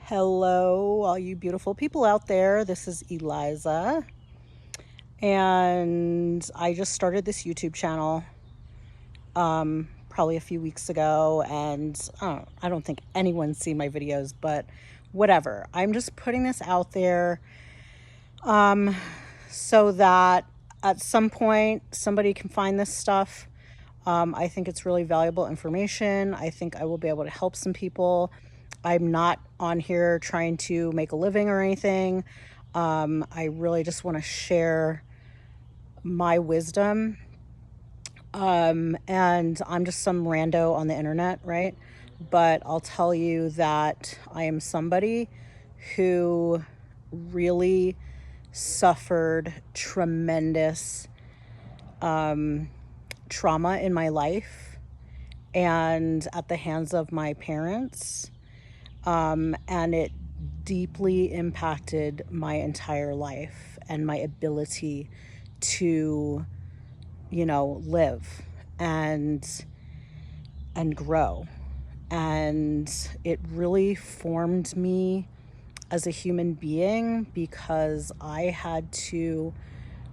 Hello, all you beautiful people out there. This is Eliza, and I just started this YouTube channel probably a few weeks ago, and I don't think anyone's seen my videos, but whatever. I'm just putting this out there so that at some point somebody can find this stuff. I think it's really valuable information. I think I will be able to help some people. I'm not on here trying to make a living or anything. I really just want to share my wisdom. And I'm just some rando on the internet, right? But I'll tell you that I am somebody who really suffered tremendous trauma in my life and at the hands of my parents. And it deeply impacted my entire life and my ability to, live and grow. And it really formed me as a human being because I had to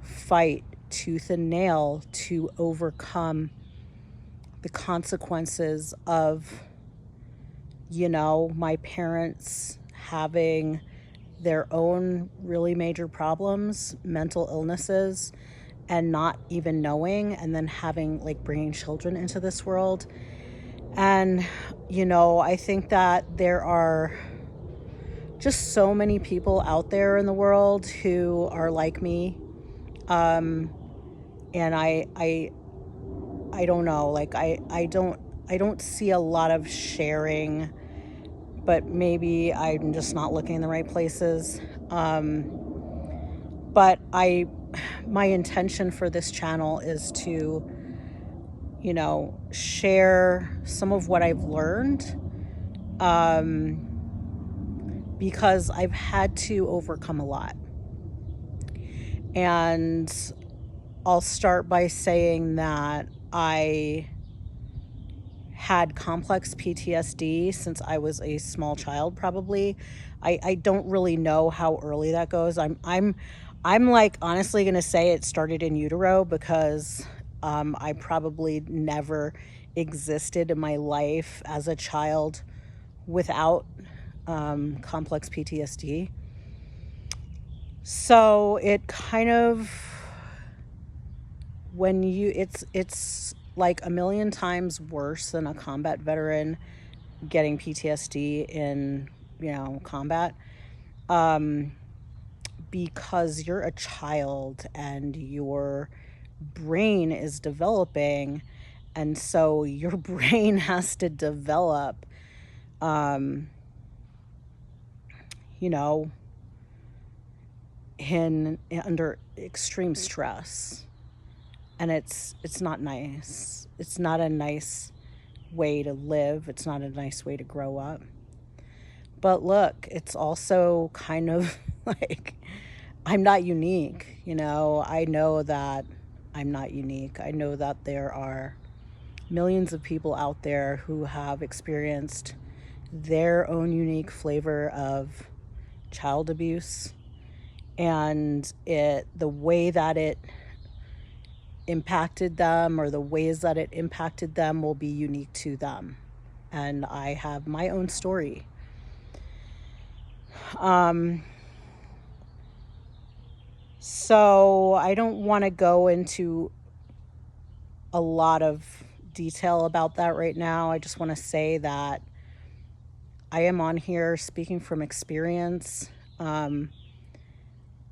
fight tooth and nail to overcome the consequences of, my parents having their own really major problems, mental illnesses, and not even knowing, and then having bringing children into this world. And, I think that there are just so many people out there in the world who are like me. And I don't know, I don't see a lot of sharing, but maybe I'm just not looking in the right places. But my intention for this channel is to, share some of what I've learned, because I've had to overcome a lot. And I'll start by saying that I had complex PTSD since I was a small child, probably. I don't really know how early that goes. I'm honestly going to say it started in utero because I probably never existed in my life as a child without complex PTSD. So it kind of, it's like a million times worse than a combat veteran getting PTSD in, combat, because you're a child and your brain is developing, and so your brain has to develop, under extreme stress. And it's not nice. It's not a nice way to live. It's not a nice way to grow up. But look, it's also kind of I'm not unique. I know that I'm not unique. I know that there are millions of people out there who have experienced their own unique flavor of child abuse, and the way that it impacted them, or the ways that it impacted them, will be unique to them. And I have my own story. So I don't want to go into a lot of detail about that right now. I just want to say that I am on here speaking from experience.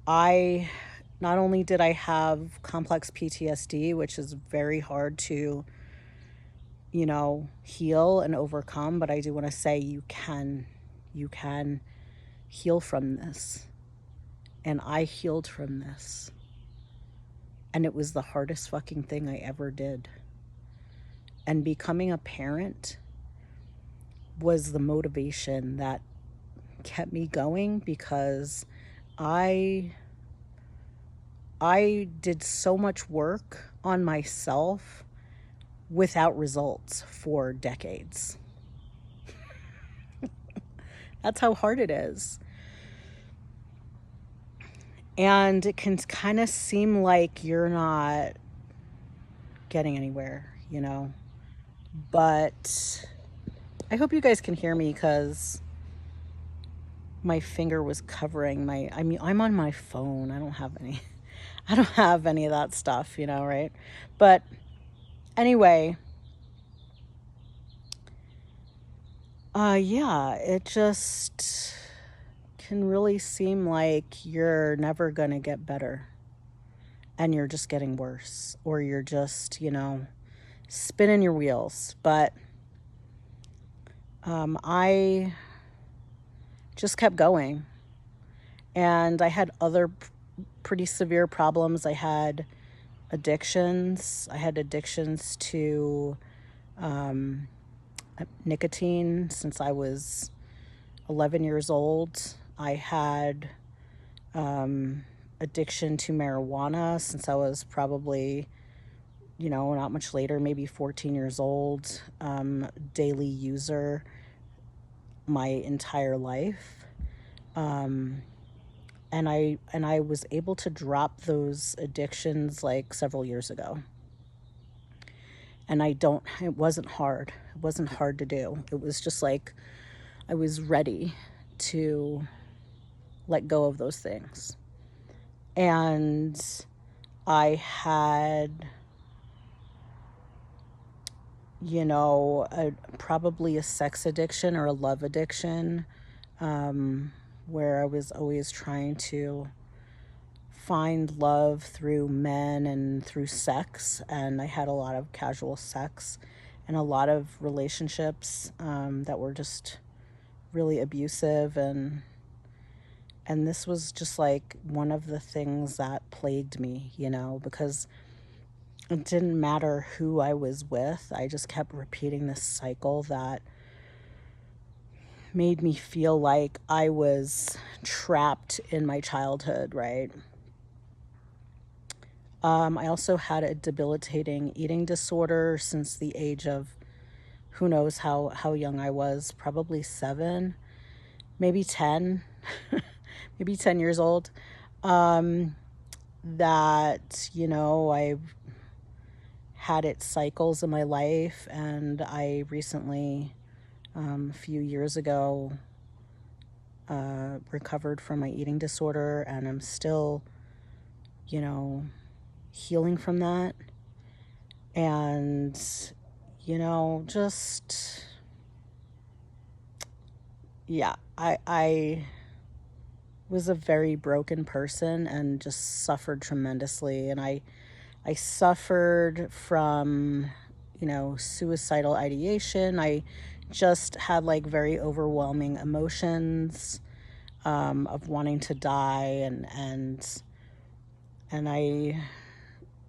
I not only did I have complex PTSD, which is very hard to, heal and overcome, but I do want to say you can heal from this. And I healed from this. And it was the hardest fucking thing I ever did. And becoming a parent was the motivation that kept me going, because I did so much work on myself without results for decades. That's how hard it is. And it can kind of seem like you're not getting anywhere, you know. But I hope you guys can hear me because my finger was covering my, I mean, I'm on my phone. I don't have any, I don't have any of that stuff, you know, right? But anyway, yeah, it just can really seem like you're never going to get better and you're just getting worse, or you're just, you know, spinning your wheels. But I just kept going, and I had other pretty severe problems. I had addictions. I had addictions to nicotine since I was 11 years old. I had addiction to marijuana since I was probably, you know, not much later, maybe 14 years old. Daily user my entire life. And I was able to drop those addictions like several years ago. And it wasn't hard. It wasn't hard to do. It was just like I was ready to let go of those things. And I had, you know, probably a sex addiction or a love addiction, where I was always trying to find love through men and through sex. And I had a lot of casual sex and a lot of relationships that were just really abusive. And this was just like one of the things that plagued me, you know, because it didn't matter who I was with. I just kept repeating this cycle that made me feel like I was trapped in my childhood, right? I also had a debilitating eating disorder since the age of who knows how young I was, probably 7, maybe 10, maybe 10 years old. That, you know, I had its cycles in my life, and I recently, a few years ago, recovered from my eating disorder, and I'm still, you know, healing from that. And, you know, just, yeah, I was a very broken person and just suffered tremendously. And I suffered from, you know, suicidal ideation. I just had like very overwhelming emotions of wanting to die, and I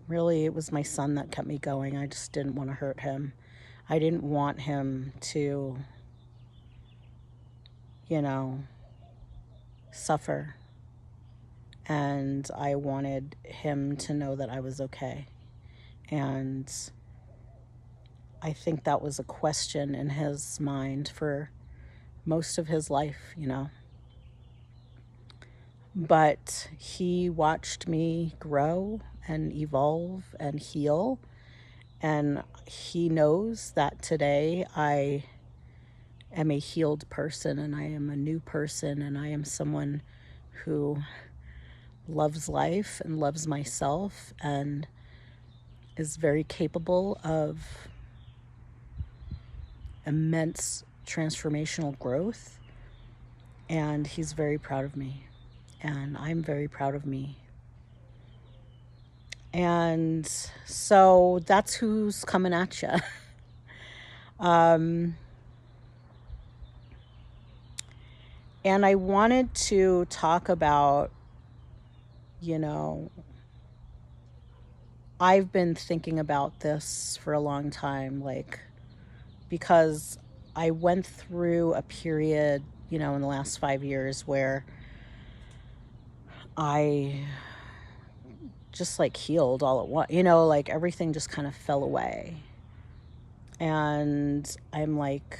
really, it was my son that kept me going. I just didn't want to hurt him. I didn't want him to, you know, suffer. And I wanted him to know that I was okay. And I think that was a question in his mind for most of his life, you know. But he watched me grow and evolve and heal. And he knows that today I am a healed person, and I am a new person, and I am someone who loves life and loves myself and is very capable of immense transformational growth. And he's very proud of me, and I'm very proud of me. And so that's who's coming at you. And I wanted to talk about, you know, I've been thinking about this for a long time, like, because I went through a period, you know, in the last 5 years where I just like healed all at once, you know, like everything just kind of fell away. And I'm like,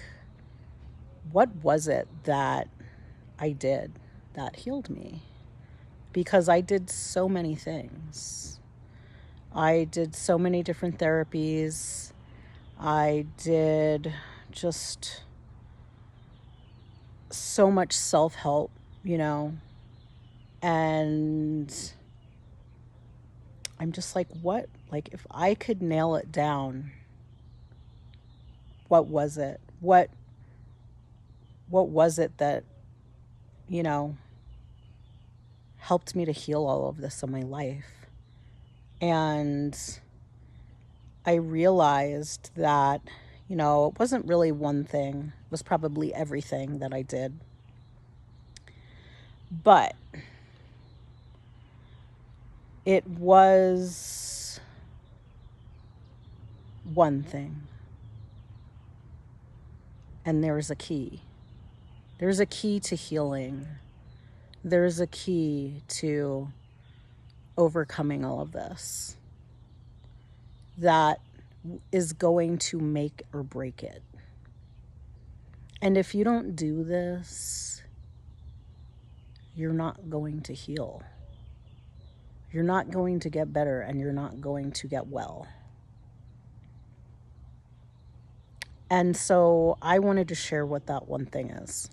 what was it that I did that healed me, because I did so many things. I did so many different therapies. I did just so much self-help, and I'm just like, what? Like, if I could nail it down, what was it? What was it that, you know, helped me to heal all of this in my life? And I realized that, it wasn't really one thing. It was probably everything that I did. But it was one thing. And there's a key. There's a key to healing. There's a key to overcoming all of this that is going to make or break it. And if you don't do this, you're not going to heal. You're not going to get better, and you're not going to get well. And so I wanted to share what that one thing is,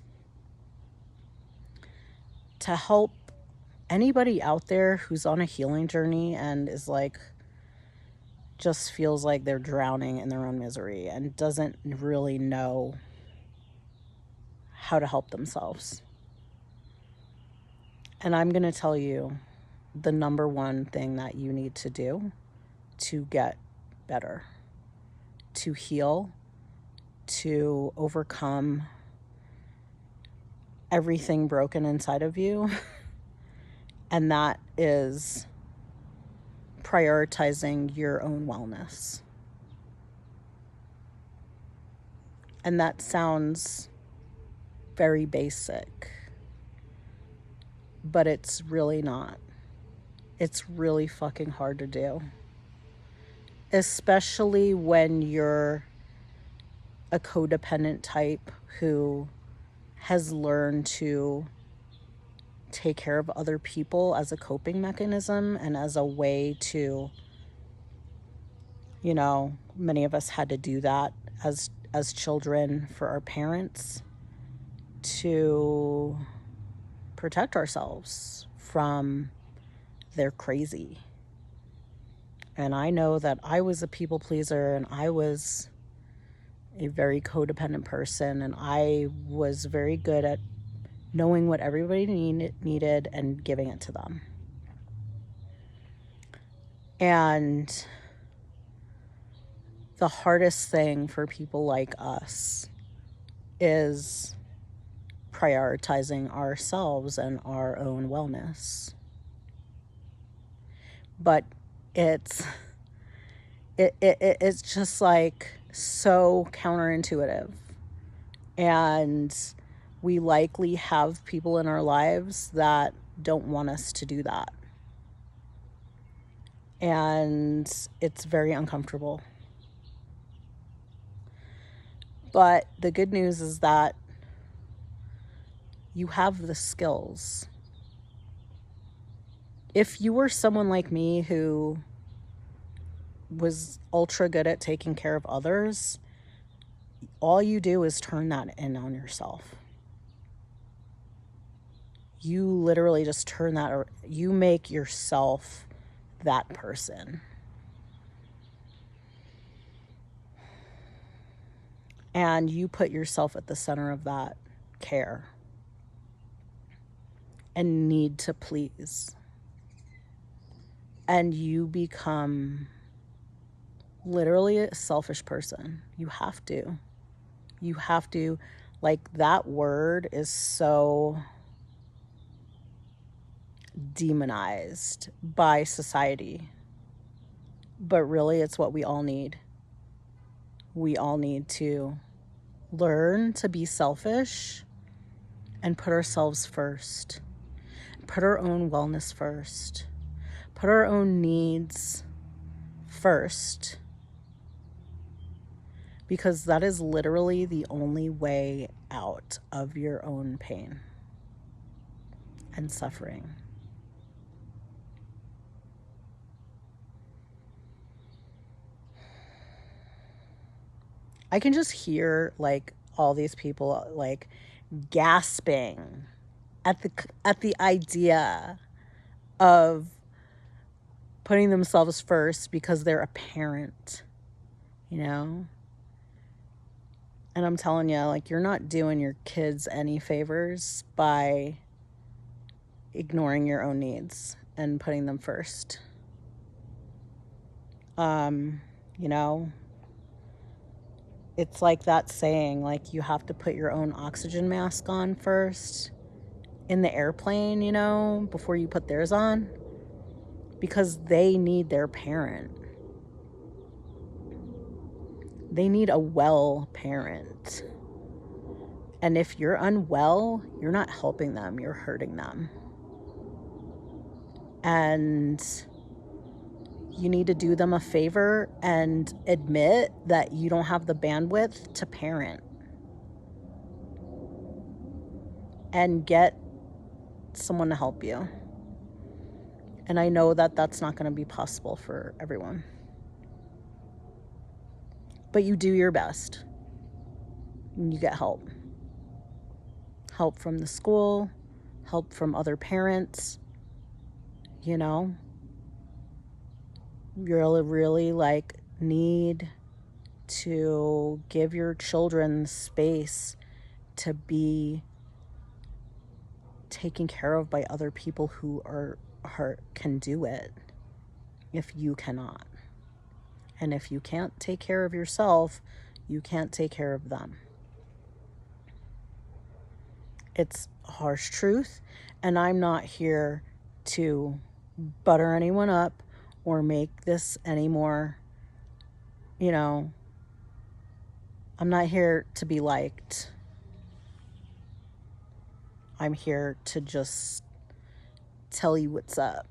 to help anybody out there who's on a healing journey and is like, just feels like they're drowning in their own misery and doesn't really know how to help themselves. And I'm going to tell you the number one thing that you need to do to get better, to heal, to overcome everything broken inside of you. And that is prioritizing your own wellness. And that sounds very basic, but it's really not. It's really fucking hard to do, especially when you're a codependent type who has learned to take care of other people as a coping mechanism and as a way to, many of us had to do that as children for our parents to protect ourselves from their crazy. And I know that I was a people pleaser, and I was a very codependent person, and I was very good at knowing what everybody needed and giving it to them. And the hardest thing for people like us is prioritizing ourselves and our own wellness. But it's just like so counterintuitive. And we likely have people in our lives that don't want us to do that. And it's very uncomfortable. But the good news is that you have the skills. If you were someone like me who was ultra good at taking care of others, all you do is turn that in on yourself. You literally just turn that, or you make yourself that person. And you put yourself at the center of that care and need to please. And you become literally a selfish person. You have to. Like, that word is so demonized by society. But really, it's what we all need. We all need to learn to be selfish and put ourselves first. Put our own wellness first. Put our own needs first. Because that is literally the only way out of your own pain. and suffering. I can just hear like all these people like gasping at the idea of putting themselves first because they're a parent, you know? And I'm telling you, like, you're not doing your kids any favors by ignoring your own needs and putting them first. You know, it's like that saying, like, you have to put your own oxygen mask on first in the airplane, you know, before you put theirs on, because they need their parent. They need a well parent. And if you're unwell, you're not helping them, you're hurting them. And you need to do them a favor and admit that you don't have the bandwidth to parent. And get someone to help you. And I know that that's not going to be possible for everyone. But you do your best. And you get help. Help from the school, help from other parents, you know. You really like need to give your children space to be taken care of by other people who can do it if you cannot. And if you can't take care of yourself, you can't take care of them. It's harsh truth, and I'm not here to butter anyone up or make this any more, you know, I'm not here to be liked. I'm here to just tell you what's up.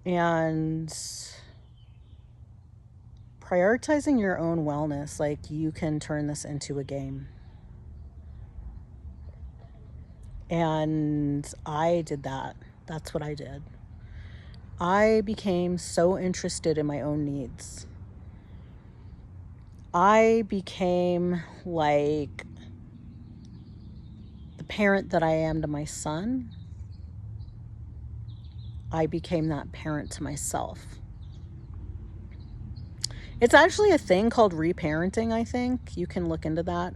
And prioritizing your own wellness, like, you can turn this into a game. And I did that. That's what I did. I became so interested in my own needs. I became like the parent that I am to my son. I became that parent to myself. It's actually a thing called reparenting, I think. You can look into that.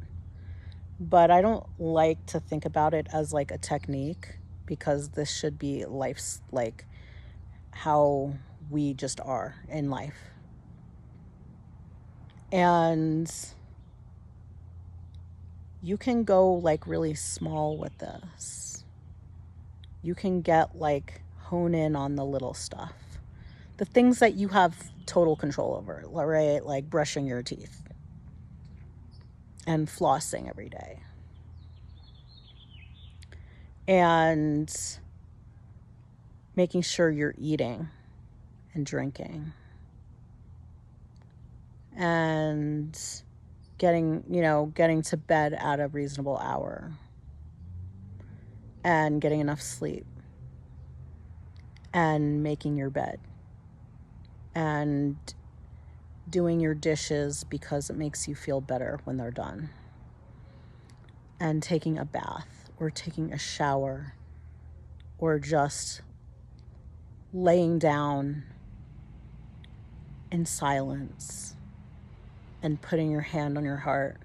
But I don't like to think about it as like a technique, because this should be life's, like, how we just are in life. And you can go like really small with this. You can get like hone in on the little stuff, the things that you have total control over, right? Like brushing your teeth and flossing every day, and making sure you're eating and drinking, and getting to bed at a reasonable hour, and getting enough sleep, and making your bed, and doing your dishes because it makes you feel better when they're done, and taking a bath or taking a shower, or just laying down in silence and putting your hand on your heart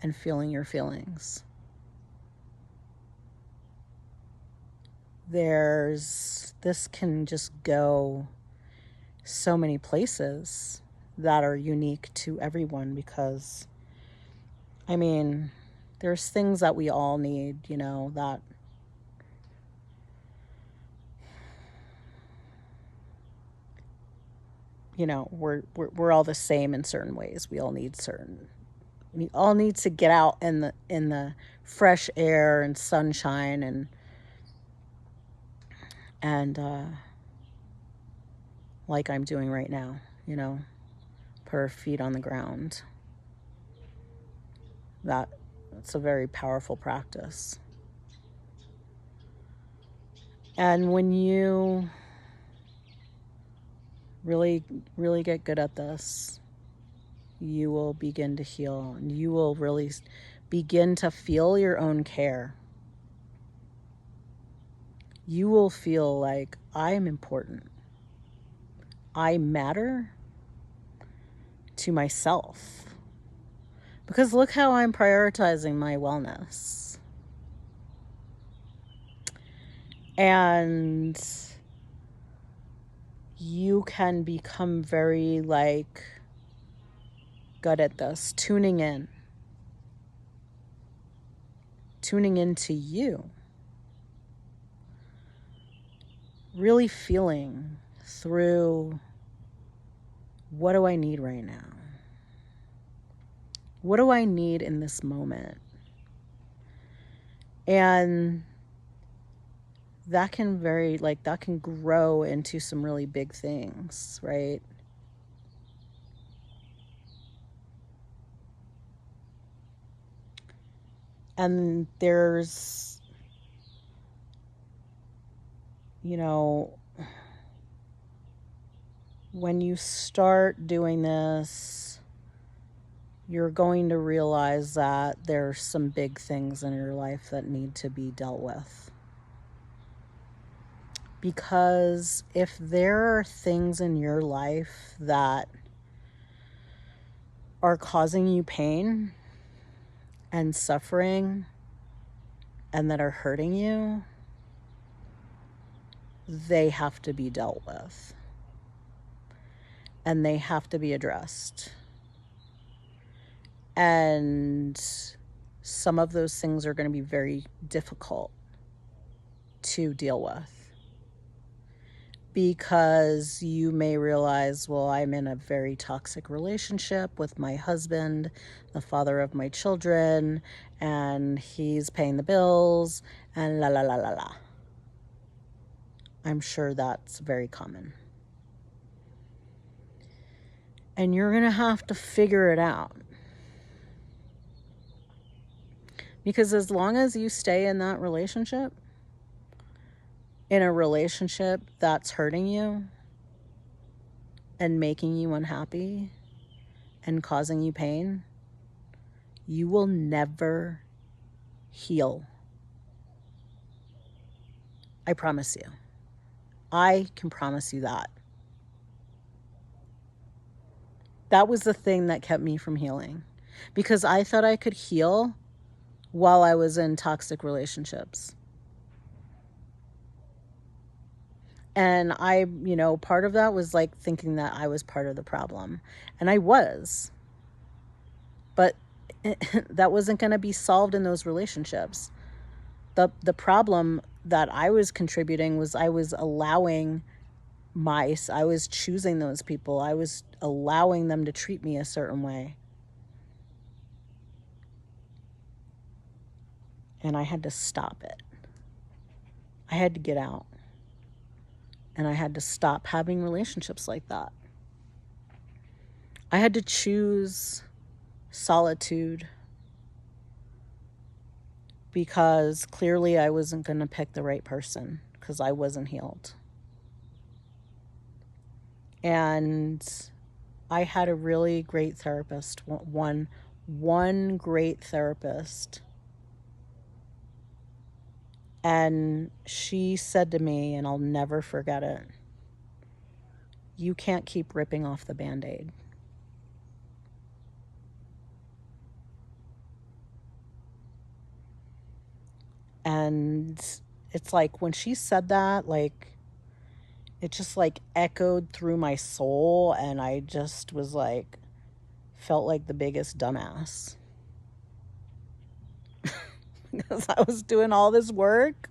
and feeling your feelings. This can just go so many places that are unique to everyone, because, I mean, there's things that we all need, that we're all the same in certain ways. We all need to get out in the fresh air and sunshine, and like I'm doing right now, put our feet on the ground That's a very powerful practice. And when you really, really get good at this, you will begin to heal, and you will really begin to feel your own care. You will feel like, I am important. I matter to myself. Because look how I'm prioritizing my wellness. And you can become very good at this, tuning into you, really feeling through, what do I need right now? What do I need in this moment? And that can that can grow into some really big things, right? And there's, when you start doing this, you're going to realize that there's some big things in your life that need to be dealt with. Because if there are things in your life that are causing you pain and suffering and that are hurting you, they have to be dealt with. And they have to be addressed. And some of those things are going to be very difficult to deal with. Because you may realize, well, I'm in a very toxic relationship with my husband, the father of my children, and he's paying the bills, and la la la la la. I'm sure that's very common. And you're going to have to figure it out. Because as long as you stay in that relationship, in a relationship that's hurting you and making you unhappy and causing you pain, you will never heal. I promise you. I can promise you that. That was the thing that kept me from healing. Because I thought I could heal while I was in toxic relationships. And I, part of that was thinking that I was part of the problem. And I was. But that wasn't going to be solved in those relationships. The problem that I was contributing was I was I was choosing those people. I was allowing them to treat me a certain way. And I had to stop it. I had to get out. And I had to stop having relationships like that. I had to choose solitude because clearly I wasn't going to pick the right person because I wasn't healed. And I had a really great therapist, one great therapist. And she said to me, and I'll never forget it, you can't keep ripping off the Band-Aid. And it's when she said that, it just echoed through my soul, and I just was felt like the biggest dumbass. Because I was doing all this work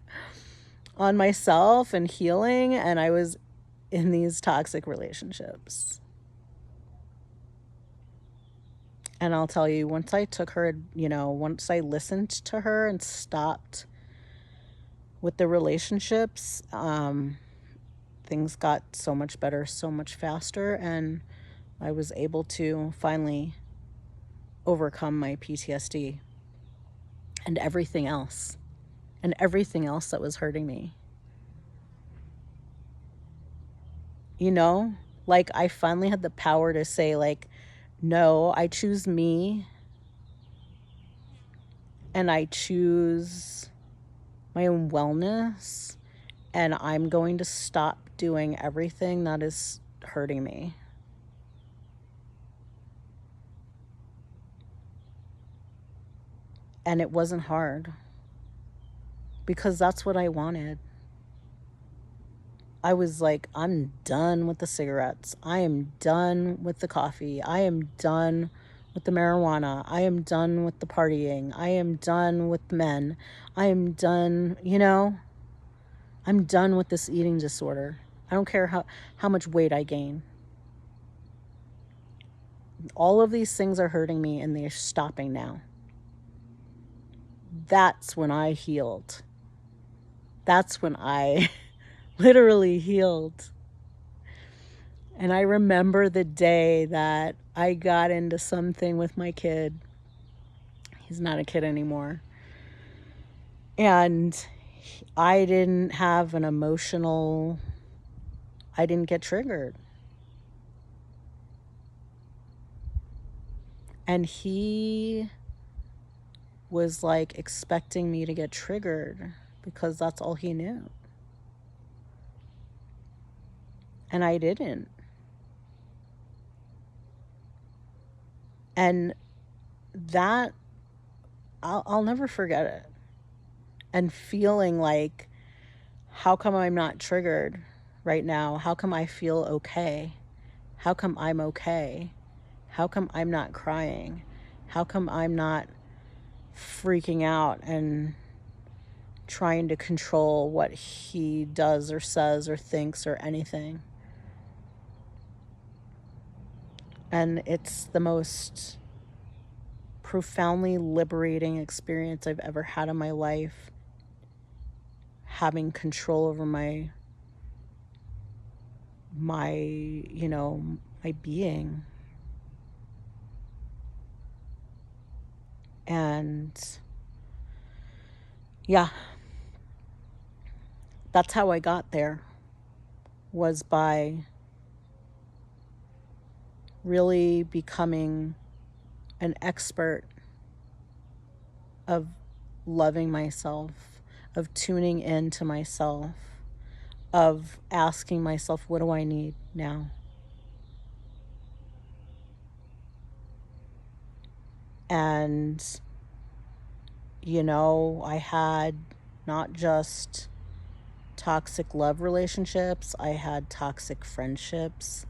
on myself and healing, and I was in these toxic relationships. And I'll tell you, once I took her, once I listened to her and stopped with the relationships, things got so much better, so much faster, and I was able to finally overcome my PTSD and everything else that was hurting me. You know, like I finally had the power to say, like, no, I choose me and I choose my own wellness, and I'm going to stop doing everything that is hurting me. And it wasn't hard because that's what I wanted. I was like, I'm done with the cigarettes. I am done with the coffee. I am done with the marijuana. I am done with the partying. I am done with men. I am done, I'm done with this eating disorder. I don't care how much weight I gain. All of these things are hurting me and they're stopping now. That's when I healed. That's when I literally healed. And I remember the day that I got into something with my kid. He's not a kid anymore. And I didn't have an emotional, I didn't get triggered. And he was like expecting me to get triggered because that's all he knew. And I didn't. And that, I'll never forget it. And feeling like, how come I'm not triggered right now? How come I feel okay? How come I'm okay? How come I'm not crying? How come I'm not freaking out and trying to control what he does or says or thinks or anything? And it's the most profoundly liberating experience I've ever had in my life, having control over my being. And yeah, that's how I got there, was by really becoming an expert of loving myself, of tuning into myself, of asking myself, what do I need now? And, I had not just toxic love relationships, I had toxic friendships.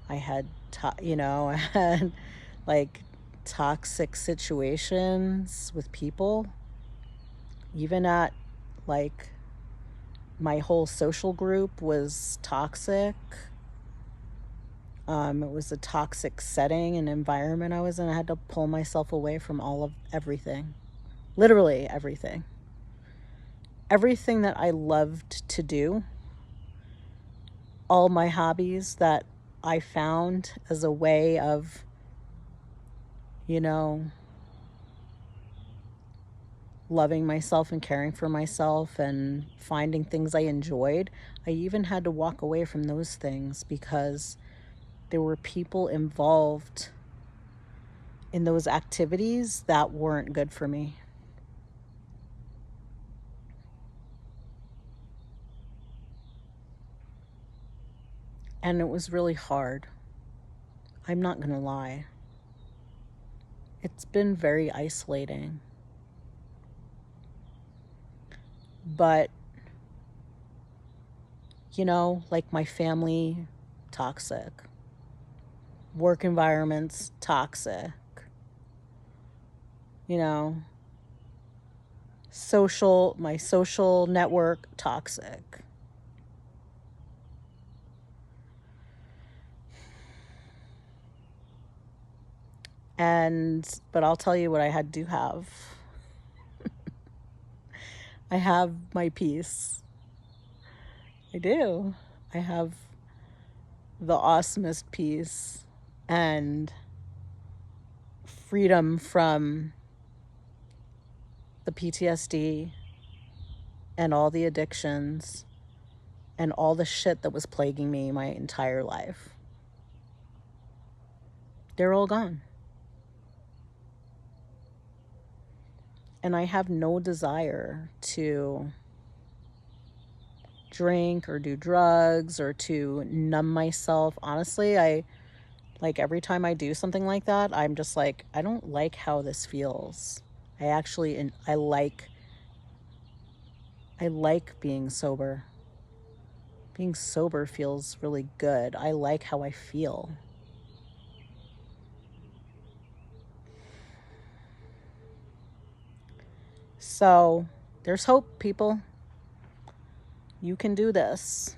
I had, I had like toxic situations with people. Even at like my whole social group was toxic. It was a toxic setting and environment I was in. I had to pull myself away from all of everything. Literally everything. Everything that I loved to do. All my hobbies that I found as a way of, loving myself and caring for myself and finding things I enjoyed. I even had to walk away from those things because there were people involved in those activities that weren't good for me. And it was really hard. I'm not going to lie. It's been very isolating. But, like my family, toxic. Work environments, toxic. My social network, toxic. But I'll tell you what I do have. I have my peace. I do. I have the awesomest peace. And freedom from the PTSD and all the addictions and all the shit that was plaguing me my entire life. They're all gone. And I have no desire to drink or do drugs or to numb myself. Honestly, like every time I do something like that, I'm just like, I don't like how this feels. I like being sober. Being sober feels really good. I like how I feel. So there's hope, people. You can do this,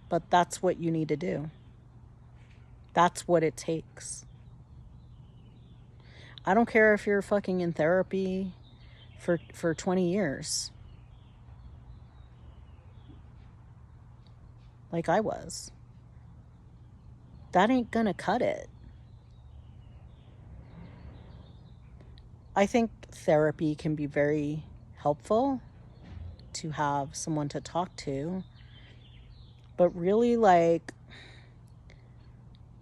but that's what you need to do. That's what it takes. I don't care if you're fucking in therapy for 20 years. Like I was. That ain't gonna cut it. I think therapy can be very helpful to have someone to talk to. But really, like,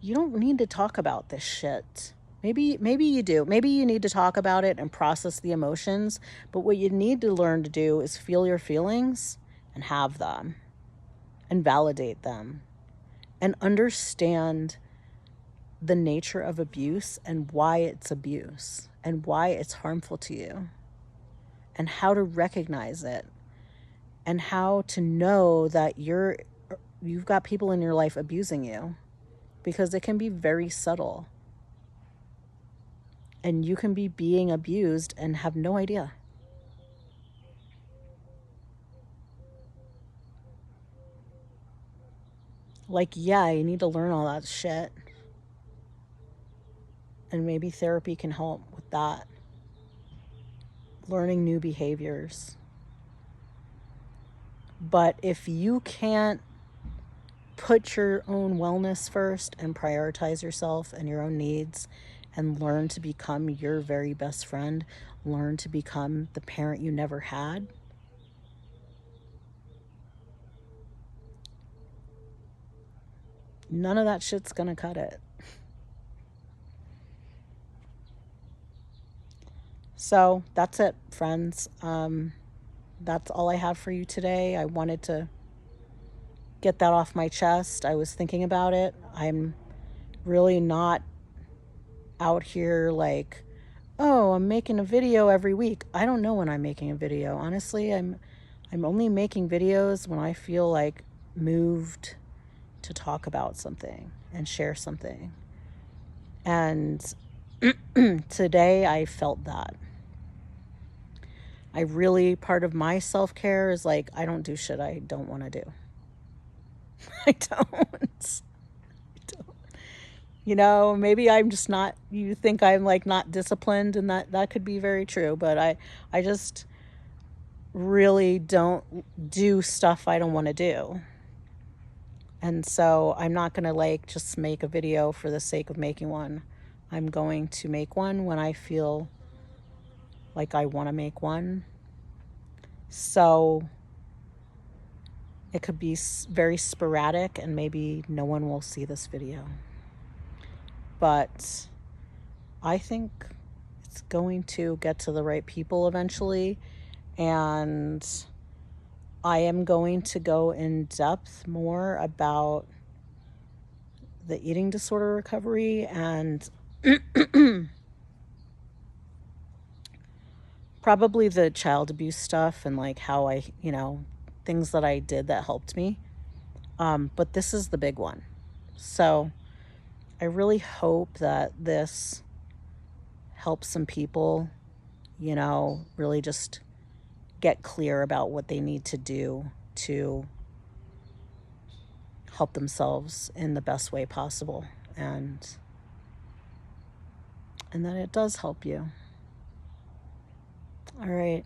you don't need to talk about this shit. Maybe you do. Maybe you need to talk about it and process the emotions. But what you need to learn to do is feel your feelings and have them and validate them and understand the nature of abuse and why it's abuse and why it's harmful to you and how to recognize it and how to know that you've got people in your life abusing you, because it can be very subtle. And you can be being abused and have no idea. Like, yeah, you need to learn all that shit. And maybe therapy can help with that. Learning new behaviors. But if you can't put your own wellness first and prioritize yourself and your own needs and learn to become your very best friend, learn to become the parent you never had, none of that shit's gonna cut it. So that's it, friends. That's all I have for you today. I wanted to get that off my chest. I was thinking about it. I'm really not out here like, oh, I'm making a video every week. I don't know when I'm making a video. Honestly, I'm only making videos when I feel like moved to talk about something and share something. And today I felt that. Part of my self-care is like, I don't do shit I don't want to do. I don't. You know, maybe I'm just not, you think I'm like not disciplined, and that could be very true, but I just really don't do stuff I don't want to do. And so I'm not going to like just make a video for the sake of making one. I'm going to make one when I feel like I want to make one. So it could be very sporadic and maybe no one will see this video. But I think it's going to get to the right people eventually. And I am going to go in depth more about the eating disorder recovery and probably the child abuse stuff and like how I, things that I did that helped me. But this is the big one. So I really hope that this helps some people, really just get clear about what they need to do to help themselves in the best way possible, and that it does help you. All right.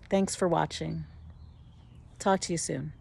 Thanks for watching. Talk to you soon.